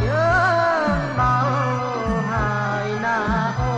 យើងដល់ហើយណាអូ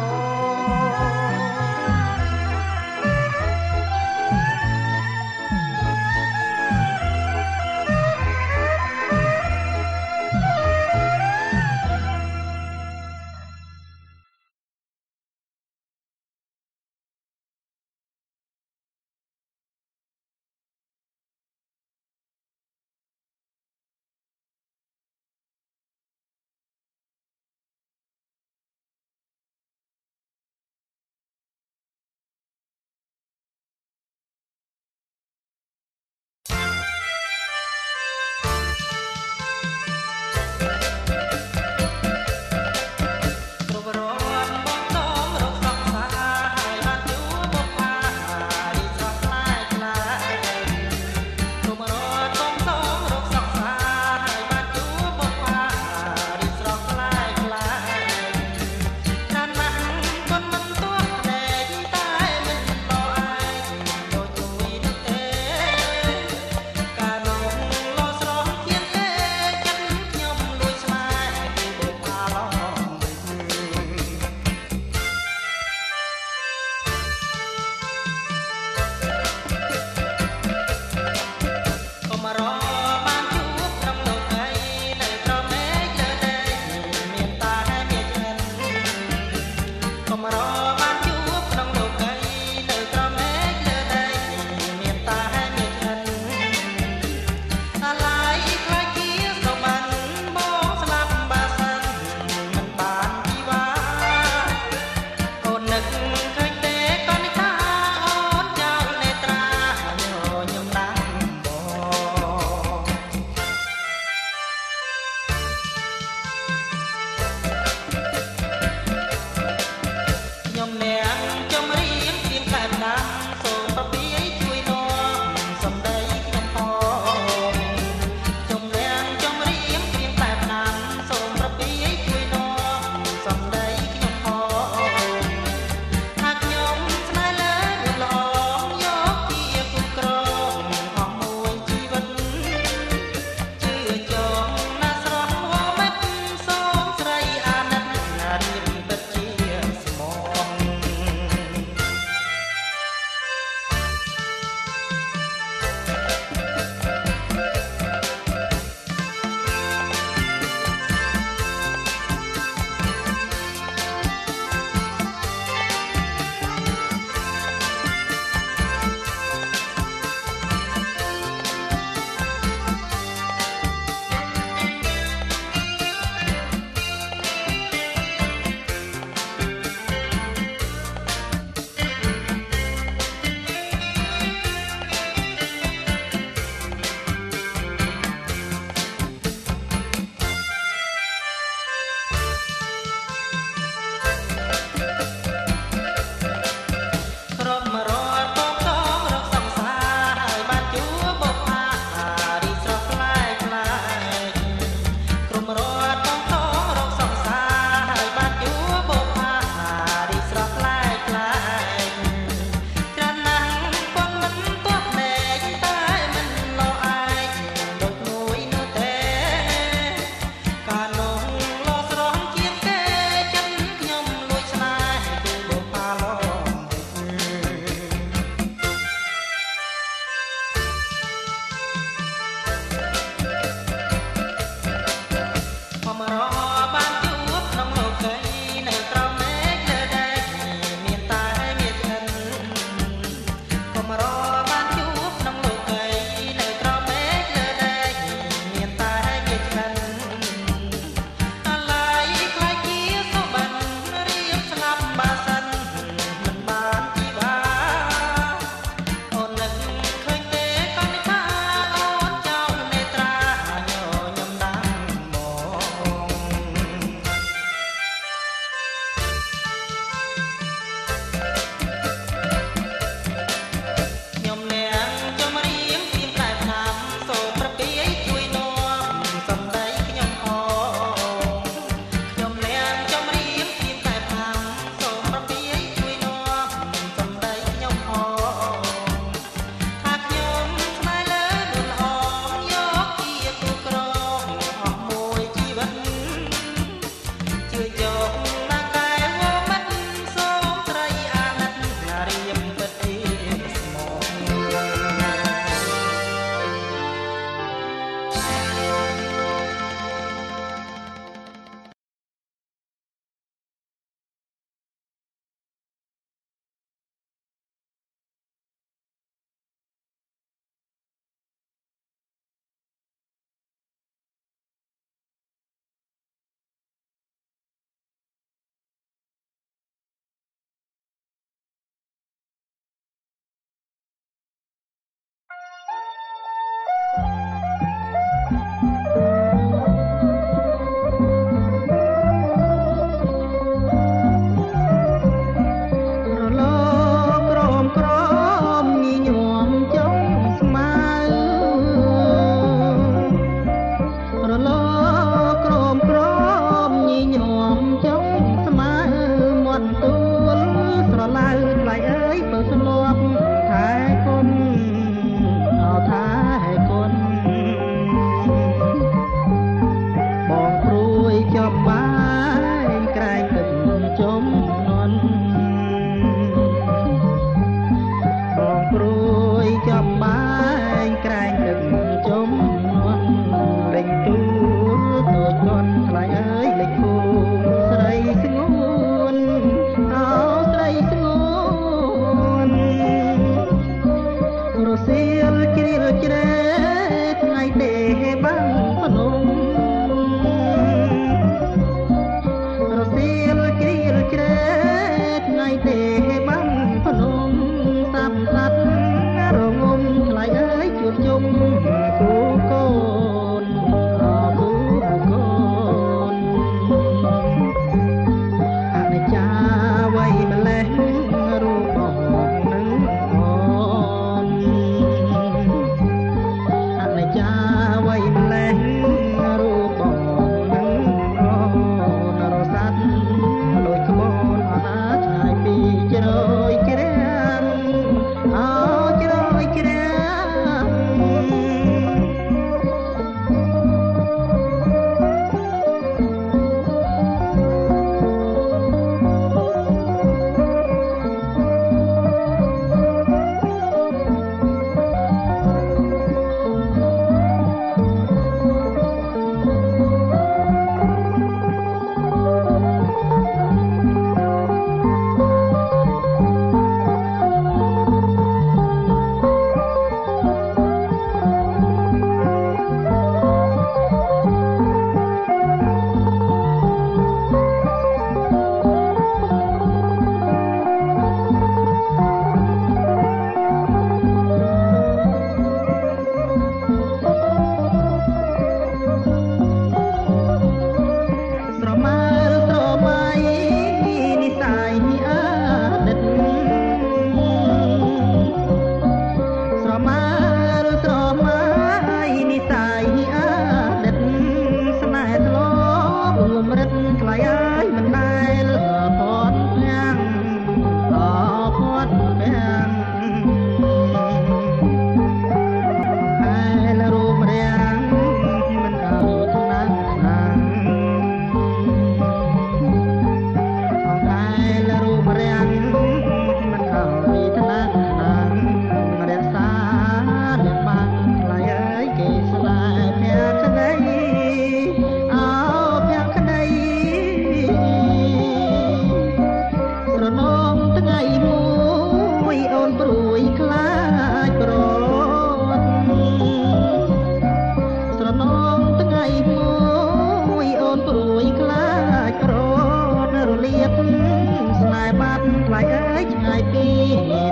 ខ្លាចអើយឆ្ងាយពី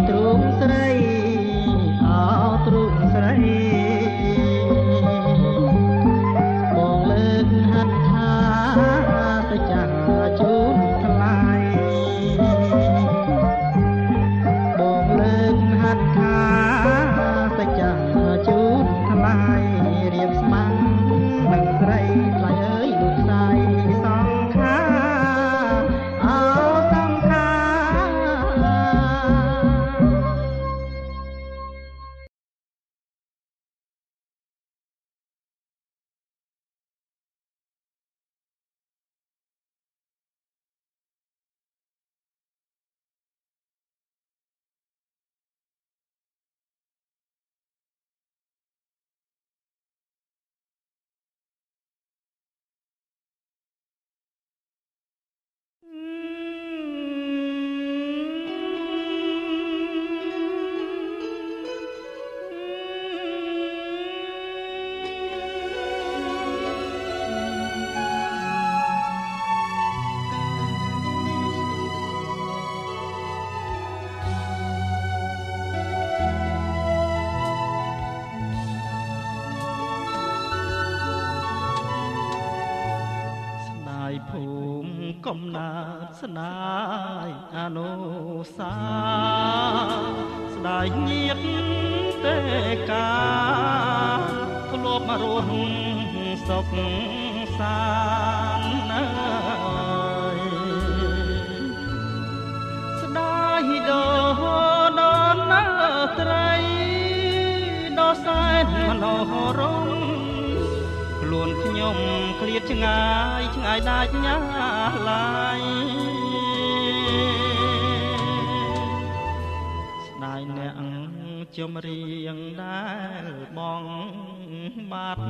ទ្រូងស្រីអោទ្រូងស្រីបងលើកហាត់ថាទៅចាស់ជូនថ្លៃបងលើកហាត់ថាទៅចាស់ជូនថ្លៃរៀបស្មាំងនឹងស្រីថ្លៃអើយលោកស្រីសងខាអោសងខាភូមិកំណើតស្នាយអនុសាស្ដាយញាតទេកាធ្លាប់មករស់សុខសាន្តស្ដាយដល់ណាត្រីដល់សែនមនោរម្យខ្លួនខ្ញុំឃ្លាតឆ្ងាយឆ្ងាយដាច់ញ៉ាឡាយស្ដាយអ្នកជំរៀងដែលបងបាត់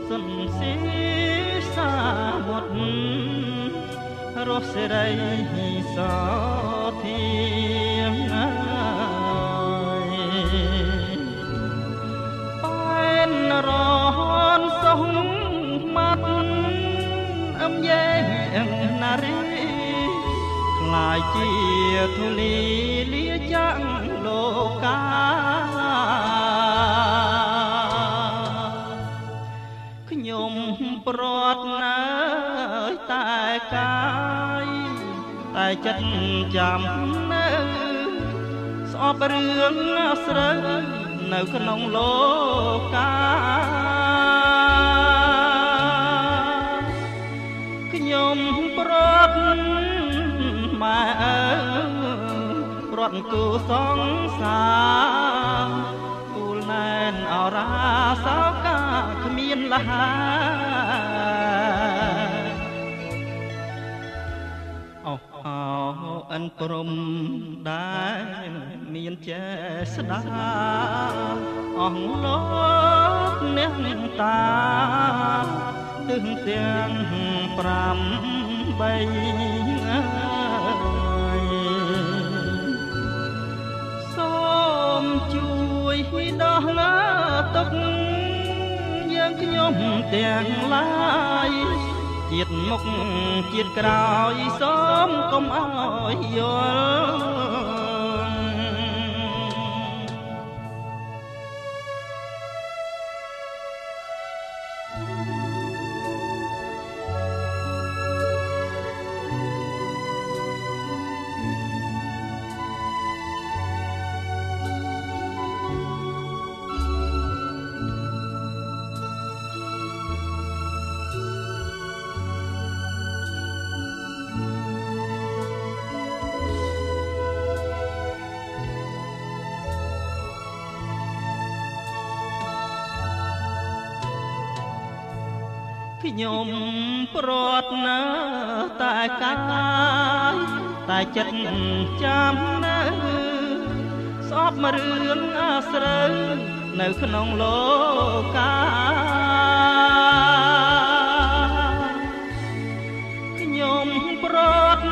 សុនស៊ីសាវត្តរស់សេរីសធាងរនសុំមាត់អមយេណារីខ្លាយជាធូលីលាចាំងលោកាខ្ញុំប្រត់ណាស់តែកាយតែចិត្តចាំនៅស្អប់រឿងស្រើនៅក្នុងលោកាខ្ញុំប្រត់ម៉ែអើប្រត់គូសង្សារគូលណែនអរាសោកាគ្មានលហាអូអិនព្រំដែរមានចេស្តាអស់លោកអ្នកតាទឹងទាំង8សូមជួយដោះឡាទុកយើងខ្ញុំទាំងឡាយជាតិមុខជាតិក្រោយសូមកុំអោយយល់ខ្ញុំប្រត់ណាតែកាយតែចិត្តចាំនៅស្អប់មករឿងអាស្រូវនៅក្នុងលោកាខ្ញុំប្រត់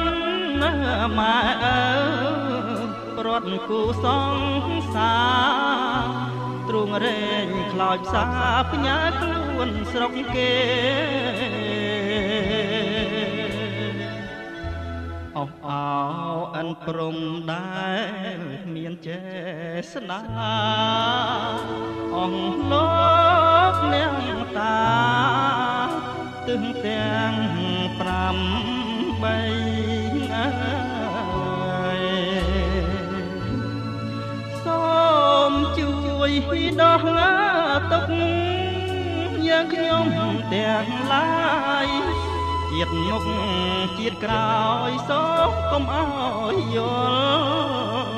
ណាម៉ែអើប្រត់គូសង្សារទ្រូងរែងខ្លោចផ្សាផ្ញើខ្លួនស្រុកគេអ អោអិនព្រំដែលមានចេសនាអង្គលោកនាងតាទឹងទាំង5 3សូមជួយដោះទុកយើងខ្ញុំទាំងឡាយជាតិមុខជាតិក្រោយសូមកុំអោយយល់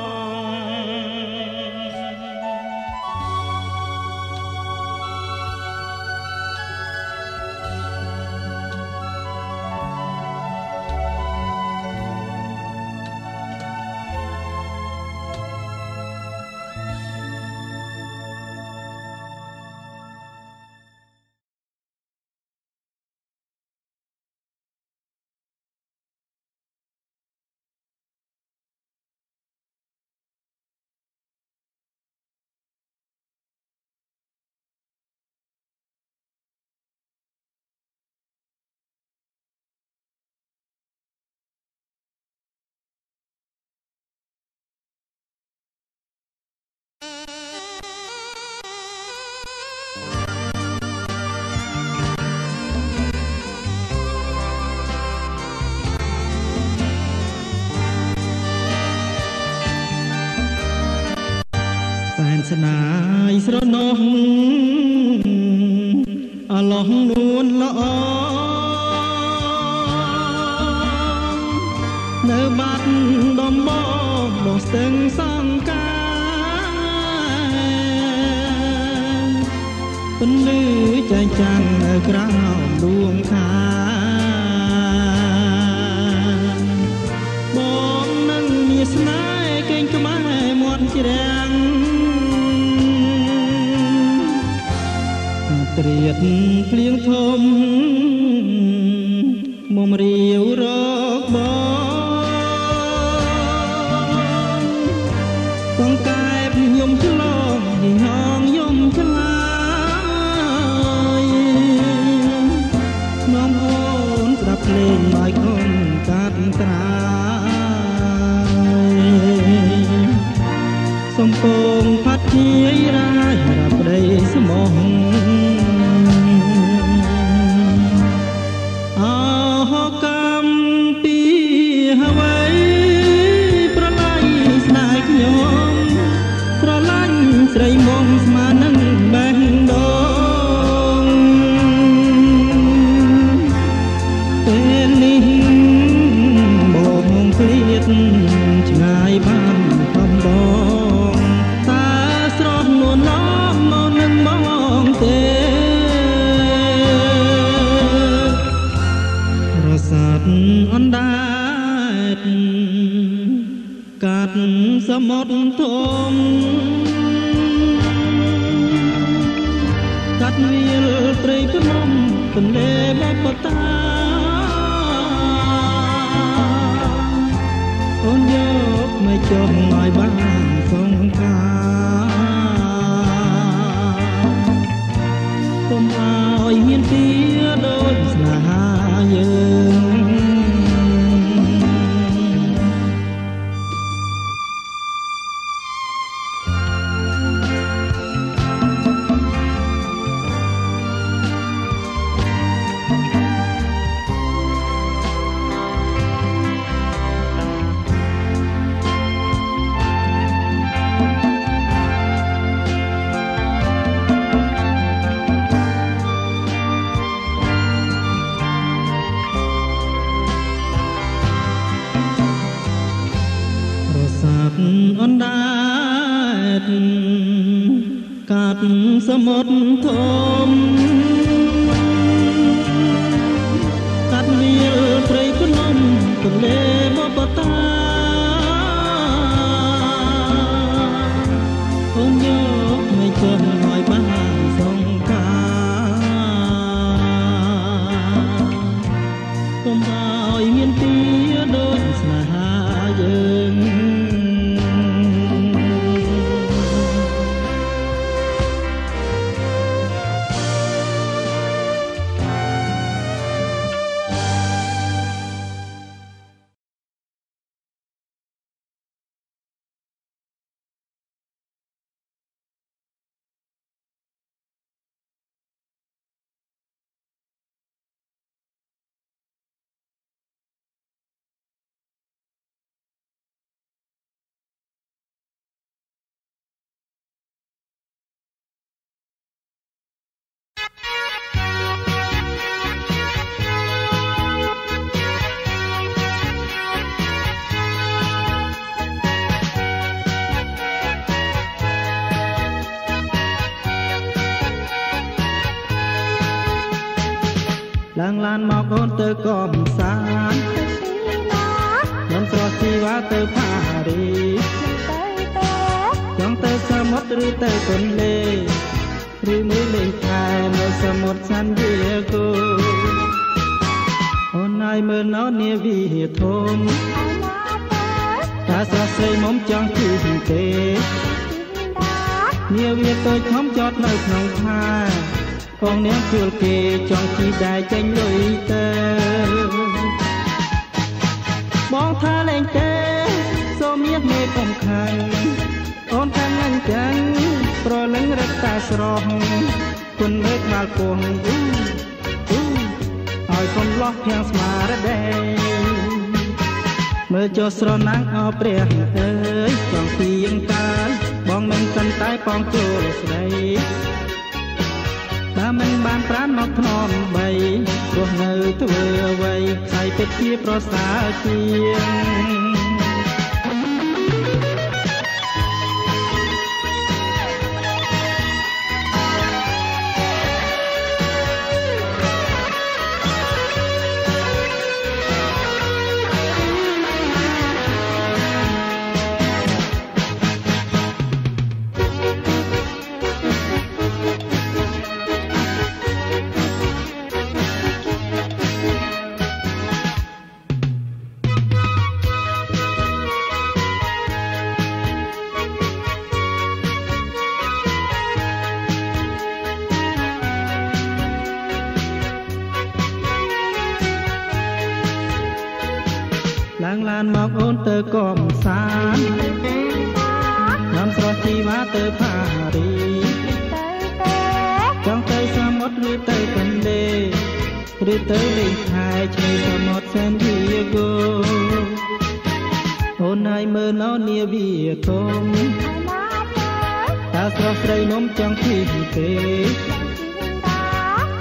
ស្នាយស្រណោះអឡោះនួនល្អនៅបាត់ដំបងដោះស្ទឹងសង្ការពន្លឺចែកចាំងនៅក្រោមដួងខាបងនឹងមានស្នេហ៍កេងក្បែរមាត់ជ្រាំងត្រៀតភ្លៀងធំមុំរាវរកបងកែបយំឆ្លងហិហងយំឆ្លាយនំអូនស្ដាប់ភ្លេងបាយកូនកាត់ត្រាយសំពងផាត់ជាយរាយរាប់ប្តីស្មោះស្រីមកស្មាននឹងបេះដូងពេលនេះបងឃ្លាតឆ្ងាយបានកំបងតើស្រស់នួនណងមកនឹងបងទេរសាត់អណ្ដែតកាត់សមុទ្រធំកាត់វាលព្រៃភ្នំទន្លេបបតាអូនយកមកចុះឲ្យបានសង្ការកុំឲ្យមានទីដូចស្នេហាយើងអណ្ដែតកាត់សមុទ្រធំកាត់វាលព្រៃភ្នំទន្លេបបតាអូនយកមកចុះឲ្យបានសង្ការកុំឲ្យមានទីដូចស្នេហាយើង ឡើងឡានមកអូនទៅកំសាន្តខ្ញុំស្រស់ជីវ៉ាទៅផារីចង់ទៅសមុទ្រឬទៅទន្លេឬមួយលេងខែនៅសមុទ្រសាន់ឌីអេហ្គោអូនហើយមើលនៅនាវាធំតាស្រស់ស្រីមុំចង់ជិះទេនាវាតូចខ្ញុំចតនៅក្នុងផាផងនាងជួលគេចង់ជិះដែរចេញលុយទៅបងថាលេងទេសូមមាសមេកំខាំងអូនខាងអញ្ចឹងប្រលឹងរត់តាស្រស់គុណលើកមកពងឲ្យកុំលោះភាំងស្មារតីមើលចុះស្រណាំងអោព្រះអើយចង់ពីអង្កាយបងមិនសិនតែបងចូលស្ដីបើមិនបានប្រានមកធ្នំបីព្រោះនៅធ្វើអ្វីខ្សែពេជ្រជាប្រសើរជាងឡើងឡានមកអូនទៅកំសាន្តខ្ញុំស្រស់ជីវ៉ាទៅផារីចង់ទៅសមុទ្រឬទៅទន្លេឬទៅលេងខែឆ្នេរសមុទ្រសាន់ឌីអេហ្គោអូនហើយមើលនៅនាវាធំតាស្រស់ស្រីនំចង់ជិះទេ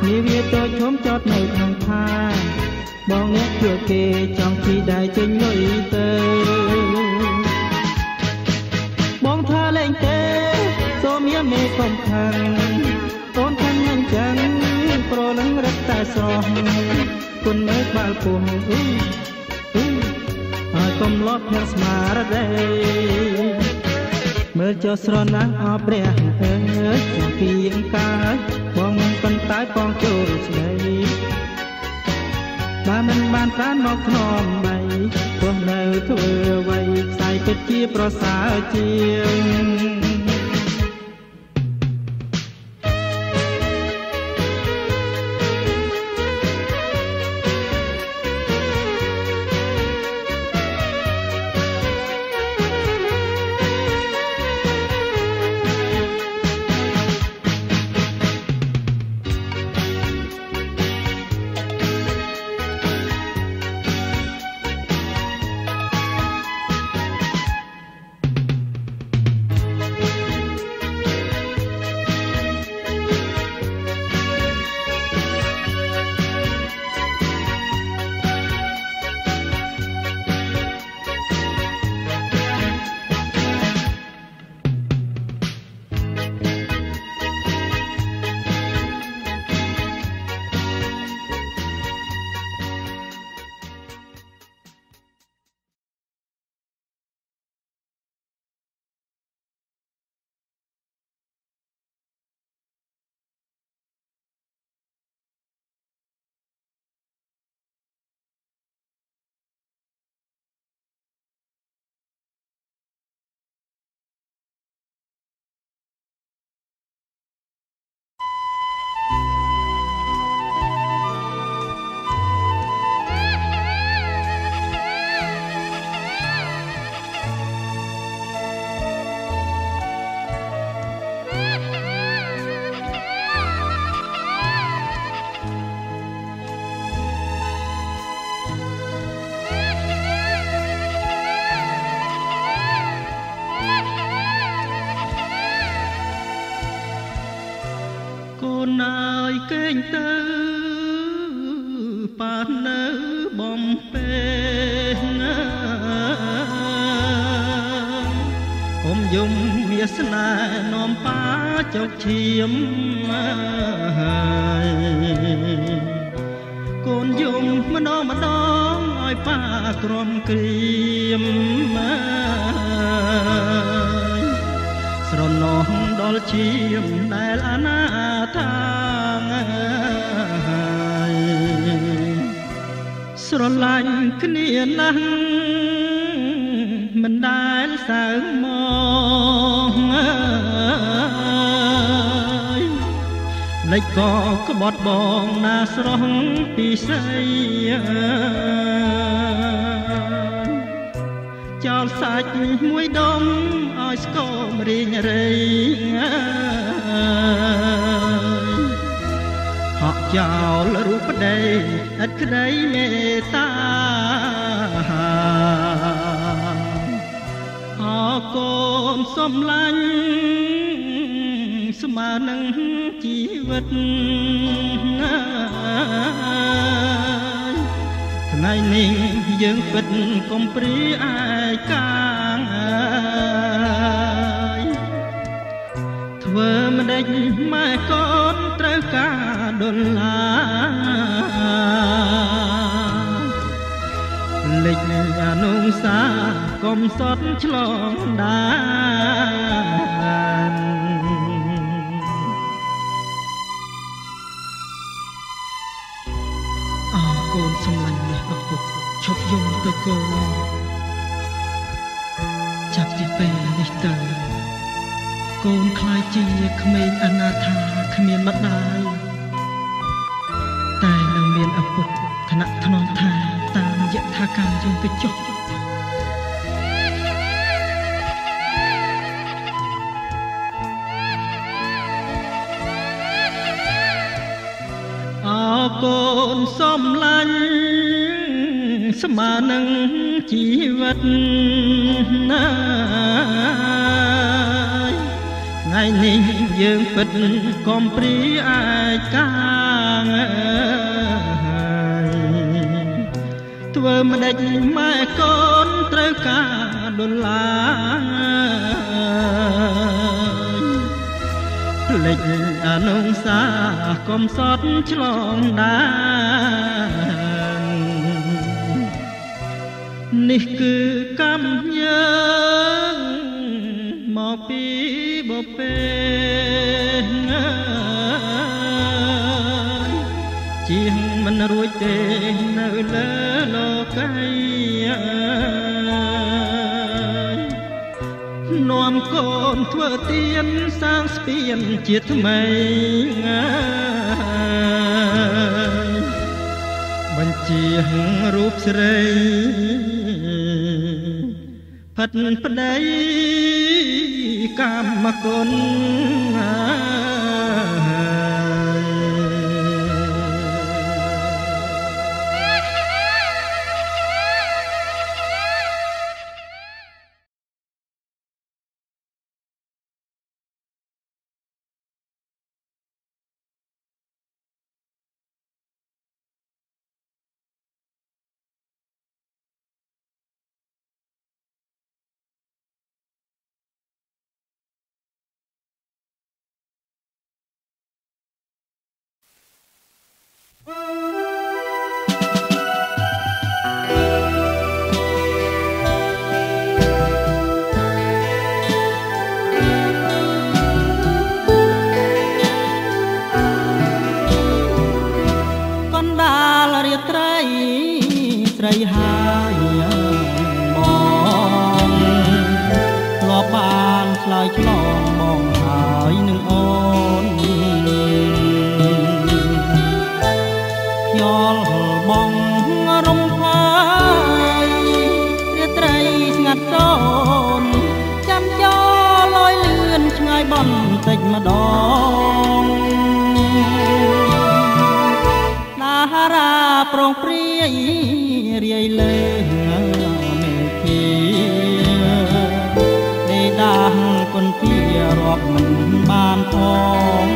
នាវាតូចធំចតនៅក្នុងផាបងអ្នកជួគេចង់ជិះដែរចេញលុយទៅបងថាលេងទេសូមយាមេកំខាំងអូនខាងអញ្ចឹងប្រលឹងរត់តែស្រស់គុណនៅក្បាលពុំហើយកុំលោះភាំងស្មារតីមើលចុះស្រណាំងអោព្រះអើយចង់ពីអង្កាយបងមិនប៉ុន្តែបងចូលស្ដីបើមិនបានប្រានមកធ្នំបីព្រោះនៅធ្វើអ្វីខ្សែពេជ្រជាប្រសើរជាងគេងទៅប៉ានៅបំពេណាកុំយំវាសនានាំប៉ាចុកឈាម ប៉ាក្រំក្រៀមស្រណោះដល់ឈាមដែលអនាថាស្រឡាញ់គ្នាណាស់មិនដែលសើមកលេចក៏ក្បត់បងណាស្រស់ពីស្អីចោលសាច់មួយដុំឲ្យស្គមរីងរៃហក់ចោលរូបប្តីឥតក្តីមេត្តាអរកូនសុំឡាញ់ស្មើនឹងជីវិតថ្ងៃនេះយើងពិតកុំព្រាឯកាងធ្វើម្ដេចម៉ែកូនត្រូវការដុល្លារលេចអនុសាកុំសត់ឆ្លងដានកូនសំឡាញ់នេះឪពុកឈប់យំទៅកូនចាប់ពីពេលនេះទៅកូនខ្លាចជាក្មេងអនាថាគ្មានម្ដាយតែនឹងមានឪពុកឋានៈថ្នមថាតាមយថាកម្មយើងទៅចុះអរកូនសំឡាញ់ស្មើនឹងជីវិតណាថ្ងៃនេះយើងពិតកុំព្រាឯកាងធ្វើម្ដេចម៉ែកូនត្រូវការដុល្លារលេចអនុសាកុំសត់ឆ្លងដាននេះគឺកម្មយើងមកពីបពេជាងមិនរួចទេនៅលើលោកីនាំកូនធ្វើទៀនសាងស្ពានជាថ្មីបញ្ជារូបស្រីផិតប្តីកម្មគុណស្រីហើយបងធ្លាប់បានឆ្លើយឆ្លងបងហើយនឹងអូនខ្យល់បងរំខាយរាត្រីស្ងាត់សូនចាំចោលលយលឿនឆ្ងាយបន្តិចម្ដងតារាប្រងព្រាយរាយលើមេធាដេដាស់គុនពីរាប់មិនបានផង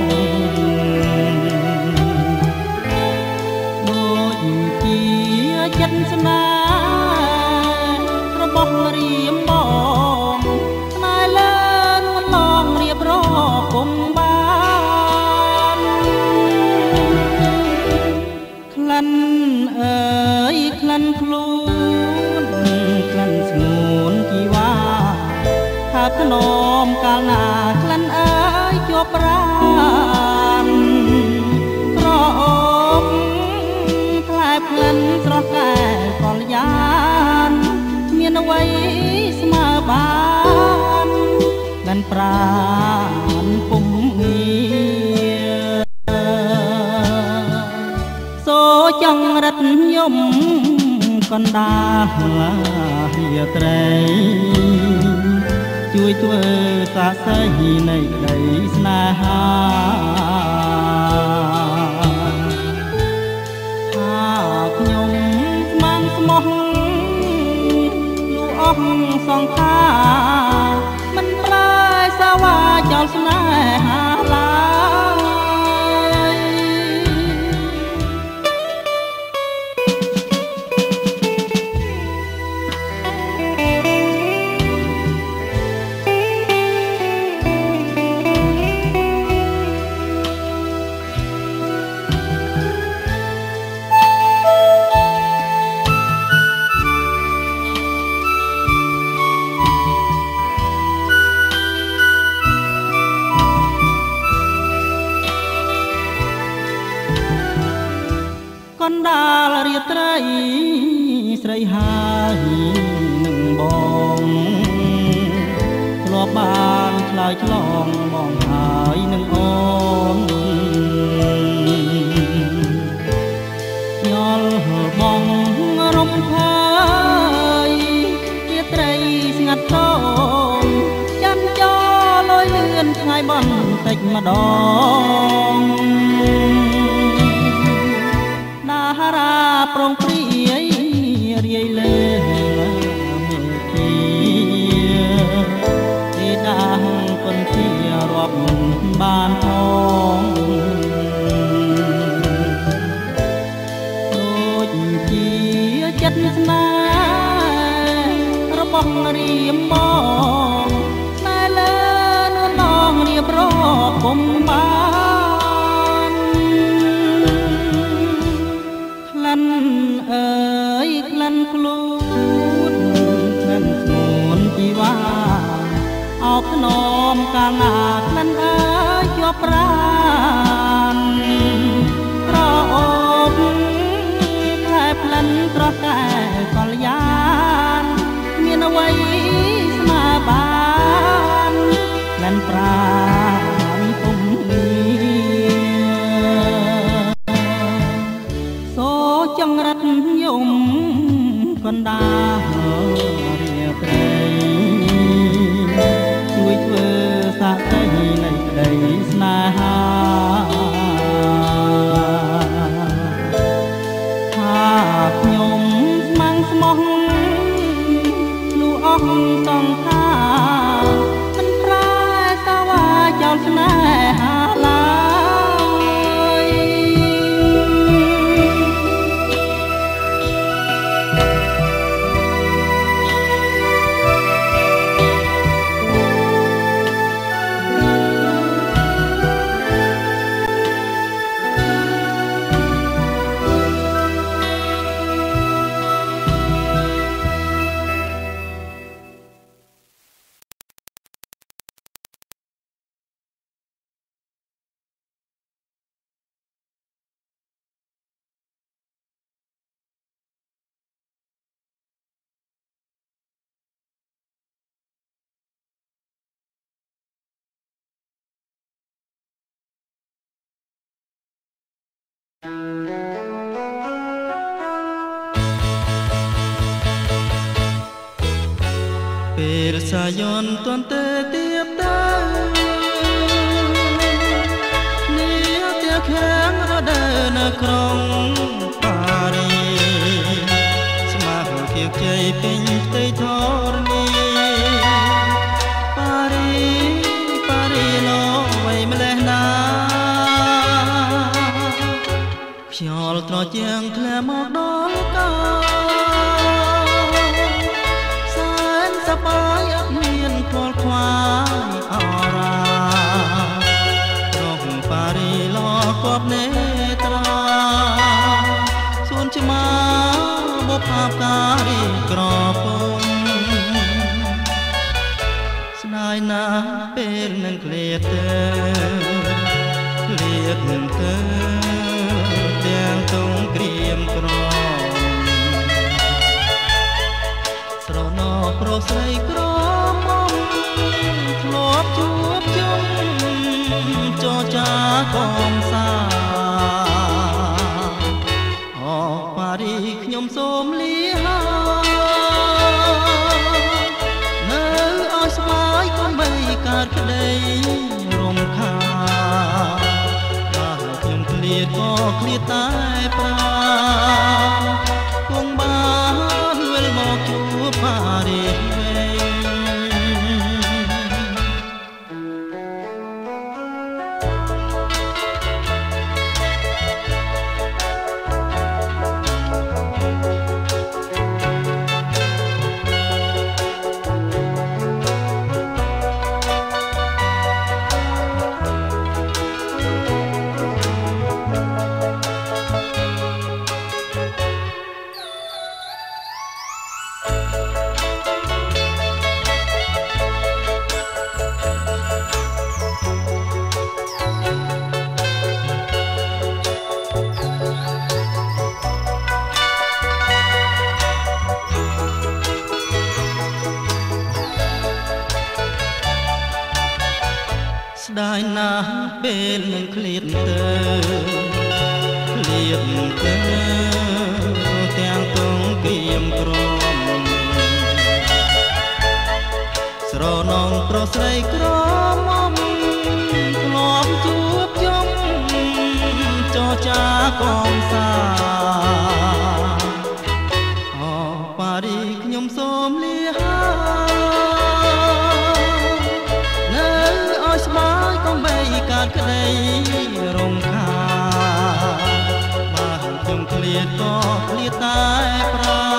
ដូចជាចិត្តស្នេហ៍របស់រៀមបងផ្នែលើនួនឡងរៀបរពុំបានក្លិនអើយក្លិនខ្លួន ថ្នមកាលណាក្លិនអើយជាប់ប្រាណក្រអូបខ្លែផ្លិនស្រស់កែកលយានមានអ្វីស្មើបានក្លិនប្រាណពុំងារសូចង់រិតយំកណ្ដាលរាត្រីជួយធ្វើសាស័យនៃក្តីស្នេហាថាខ្ញុំស្មានស្មោះលូអស់សង្ខារមិនប្រែសាវាចោលស្នេហាឡើយកណ្ដាលរាត្រីស្រីហើយនឹងបងធ្លាប់បានឆ្លើយឆ្លងបងហើយនឹងអូនញ៉ល់បងរំភើយរាត្រីស្ងាត់តូនចាំចោលលយលឿនថ្ងៃបន្តិចម្ដងតារាប្រងព្រាយរាយលេមេធាទេដាងពន្ធារាប់បានផងដូចជាចិត្តស្នេហ៍របស់រៀមមកស្នេហ៍លើនួននងរៀបរាប់ពុំបានក្លិនអើយក្លិនខ្លួនក្លិនស្ងួនជីវ៉ាអោបថ្នមកាលណាក្លិនអើយជាប់ប្រាណក្រអូបខ្លែផ្លិនត្រកែកលយានមានអ្វីស្មើបានក្លិនប្រាណពុំចង្រិតយំកណ្ដាលរាត្រីជួយធ្វើសាស័យនៃក្តីស្នេហាថាខ្ញុំស្មានស្មោះលូអស់សង្ខារមិនប្រែសាវាចោលស្នេហាឡើយពេលសាយ័នទាន់តែទៀបទៅនេះទៀខាងរដូវនៅក្រុងប៉ារីស្មារតីជ័យពេញផ្ទៃធរណីប៉ារីលោកវៃម្លេះណាខ្យល់ត្រជាងធ្លាមកដល់កោសបាយអត់មានខ្វល់ខ្វាយអរាត្រង់ប៉ារីឡគប់នេត្រាសួនឆ្មាបុផាផ្ការីក្រពុំស្នាយ ស្រីក្រមុំធ្លាប់ជួបជុំចរចាកំសាអប៉ារីខ្ញុំសូមលានៅឲ្យស្មាយកុំបីកើតក្តីរំខានបើខ្ញុំឃ្លាតក៏ឃ្លាតតែប្រាគង់បានវិលមកជួបប៉ារីស្ដាយណាស់ពេលនឹងឃ្លាតទៅឃ្លាតទៅទាំងទងគៀមក្រមស្រនងប្រុសស្រីក្រមុំធ្លាប់ជួបជុំចរចាកំសាអប៉ារីខ្ញុំសូមលាកើតក្តីរំខានបើខ្ញុំឃ្លាតក៏ឃ្លាតតែប្រា